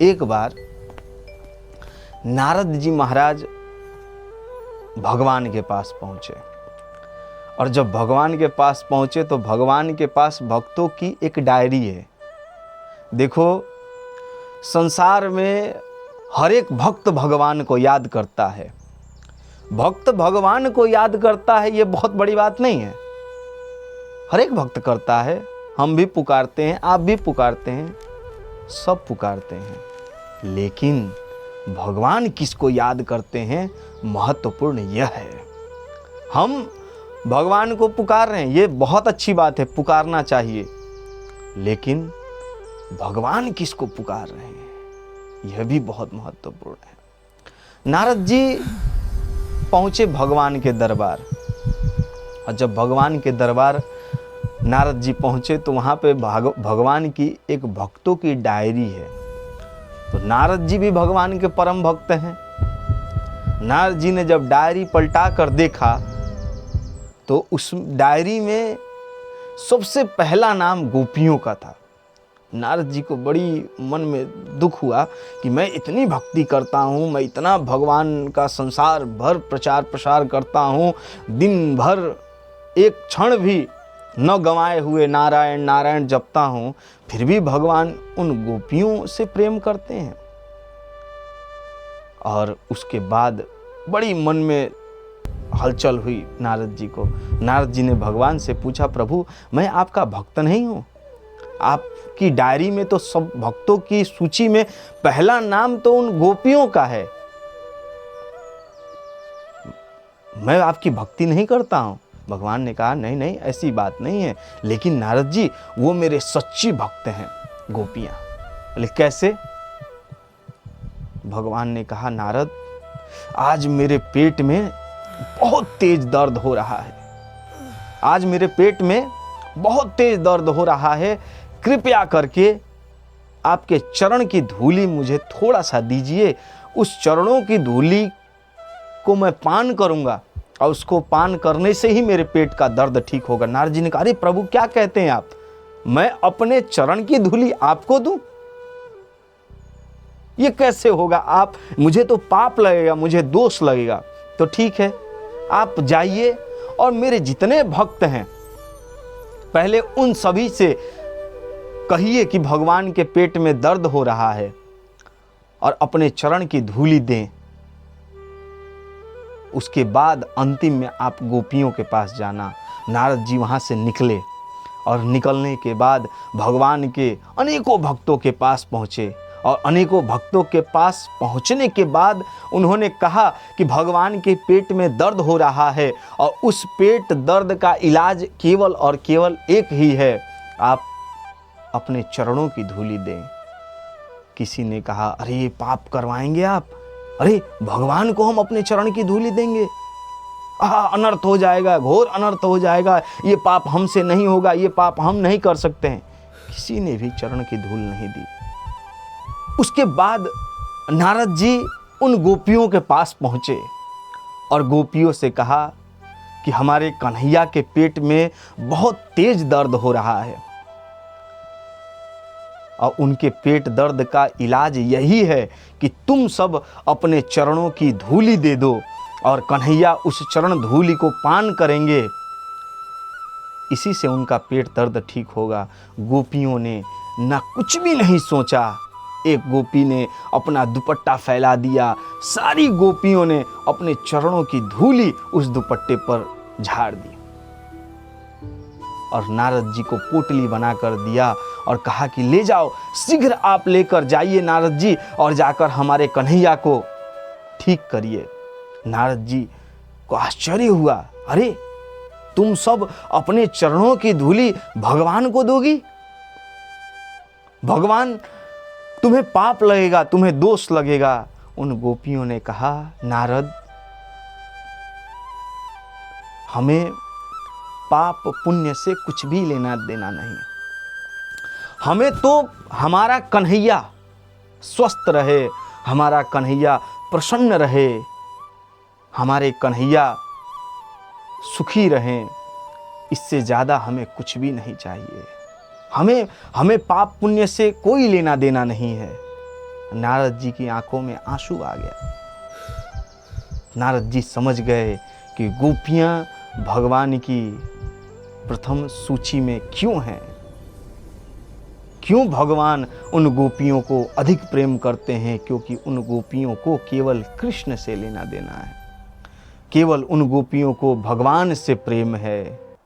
एक बार नारद जी महाराज भगवान के पास पहुँचे, और जब भगवान के पास पहुँचे तो भगवान के पास भक्तों की एक डायरी है। देखो, संसार में हर एक भक्त भगवान को याद करता है। भक्त भगवान को याद करता है, ये बहुत बड़ी बात नहीं है। हर एक भक्त करता है, हम भी पुकारते हैं, आप भी पुकारते हैं, सब पुकारते हैं। लेकिन भगवान किसको याद करते हैं, महत्वपूर्ण यह है। हम भगवान को पुकार रहे हैं, ये बहुत अच्छी बात है, पुकारना चाहिए। लेकिन भगवान किसको पुकार रहे हैं, यह भी बहुत महत्वपूर्ण है। नारद जी पहुँचे भगवान के दरबार, और जब भगवान के दरबार नारद जी पहुँचे तो वहाँ पे भगवान की एक भक्तों की डायरी है। तो नारद जी भी भगवान के परम भक्त हैं। नारद जी ने जब डायरी पलटा कर देखा तो उस डायरी में सबसे पहला नाम गोपियों का था। नारद जी को बड़ी मन में दुख हुआ कि मैं इतनी भक्ति करता हूँ, मैं इतना भगवान का संसार भर प्रचार प्रसार करता हूँ, दिन भर एक क्षण भी न गंवाए हुए नारायण नारायण जपता हूँ, फिर भी भगवान उन गोपियों से प्रेम करते हैं। और उसके बाद बड़ी मन में हलचल हुई नारद जी को। नारद जी ने भगवान से पूछा, प्रभु मैं आपका भक्त नहीं हूँ? आपकी डायरी में तो सब भक्तों की सूची में पहला नाम तो उन गोपियों का है, मैं आपकी भक्ति नहीं करता हूँ। भगवान ने कहा, नहीं नहीं, ऐसी बात नहीं है, लेकिन नारद जी वो मेरे सच्ची भक्त हैं गोपियाँ। बोले कैसे? भगवान ने कहा, नारद आज मेरे पेट में बहुत तेज दर्द हो रहा है, आज मेरे पेट में बहुत तेज दर्द हो रहा है, कृपया करके आपके चरण की धूली मुझे थोड़ा सा दीजिए, उस चरणों की धूली को मैं पान करूंगा और उसको पान करने से ही मेरे पेट का दर्द ठीक होगा। नारद जी ने कहा, अरे प्रभु क्या कहते हैं आप, मैं अपने चरण की धूली आपको दूं? ये कैसे होगा? आप, मुझे तो पाप लगेगा, मुझे दोष लगेगा। तो ठीक है, आप जाइए और मेरे जितने भक्त हैं पहले उन सभी से कहिए कि भगवान के पेट में दर्द हो रहा है और अपने चरण की धूली दें। उसके बाद अंतिम में आप गोपियों के पास जाना। नारद जी वहाँ से निकले और निकलने के बाद भगवान के अनेकों भक्तों के पास पहुँचे, और अनेकों भक्तों के पास पहुँचने के बाद उन्होंने कहा कि भगवान के पेट में दर्द हो रहा है और उस पेट दर्द का इलाज केवल और केवल एक ही है, आप अपने चरणों की धूली दें। किसी ने कहा, अरे ये पाप करवाएंगे आप? अरे भगवान को हम अपने चरण की धूली देंगे? अनर्थ हो जाएगा, घोर अनर्थ हो जाएगा, ये पाप हमसे नहीं होगा, ये पाप हम नहीं कर सकते हैं। किसी ने भी चरण की धूल नहीं दी। उसके बाद नारद जी उन गोपियों के पास पहुँचे और गोपियों से कहा कि हमारे कन्हैया के पेट में बहुत तेज दर्द हो रहा है और उनके पेट दर्द का इलाज यही है कि तुम सब अपने चरणों की धूली दे दो और कन्हैया उस चरण धूली को पान करेंगे, इसी से उनका पेट दर्द ठीक होगा। गोपियों ने ना कुछ भी नहीं सोचा, एक गोपी ने अपना दुपट्टा फैला दिया, सारी गोपियों ने अपने चरणों की धूली उस दुपट्टे पर झाड़ दी और नारद जी को पोटली बनाकर दिया और कहा कि ले जाओ, शीघ्र आप लेकर जाइए नारद जी और जाकर हमारे कन्हैया को ठीक करिए। नारद जी को आश्चर्य हुआ, अरे तुम सब अपने चरणों की धूली भगवान को दोगी? भगवान, तुम्हें पाप लगेगा, तुम्हें दोष लगेगा। उन गोपियों ने कहा, नारद हमें पाप पुण्य से कुछ भी लेना देना नहीं, हमें तो हमारा कन्हैया स्वस्थ रहे, हमारा कन्हैया प्रसन्न रहे, हमारे कन्हैया सुखी रहें, इससे ज़्यादा हमें कुछ भी नहीं चाहिए। हमें पाप पुण्य से कोई लेना देना नहीं है। नारद जी की आंखों में आंसू आ गया। नारद जी समझ गए कि गोपियां भगवान की प्रथम सूची में क्यों हैं, क्यों भगवान उन गोपियों को अधिक प्रेम करते हैं, क्योंकि उन गोपियों को केवल कृष्ण से लेना देना है, केवल उन गोपियों को भगवान से प्रेम है।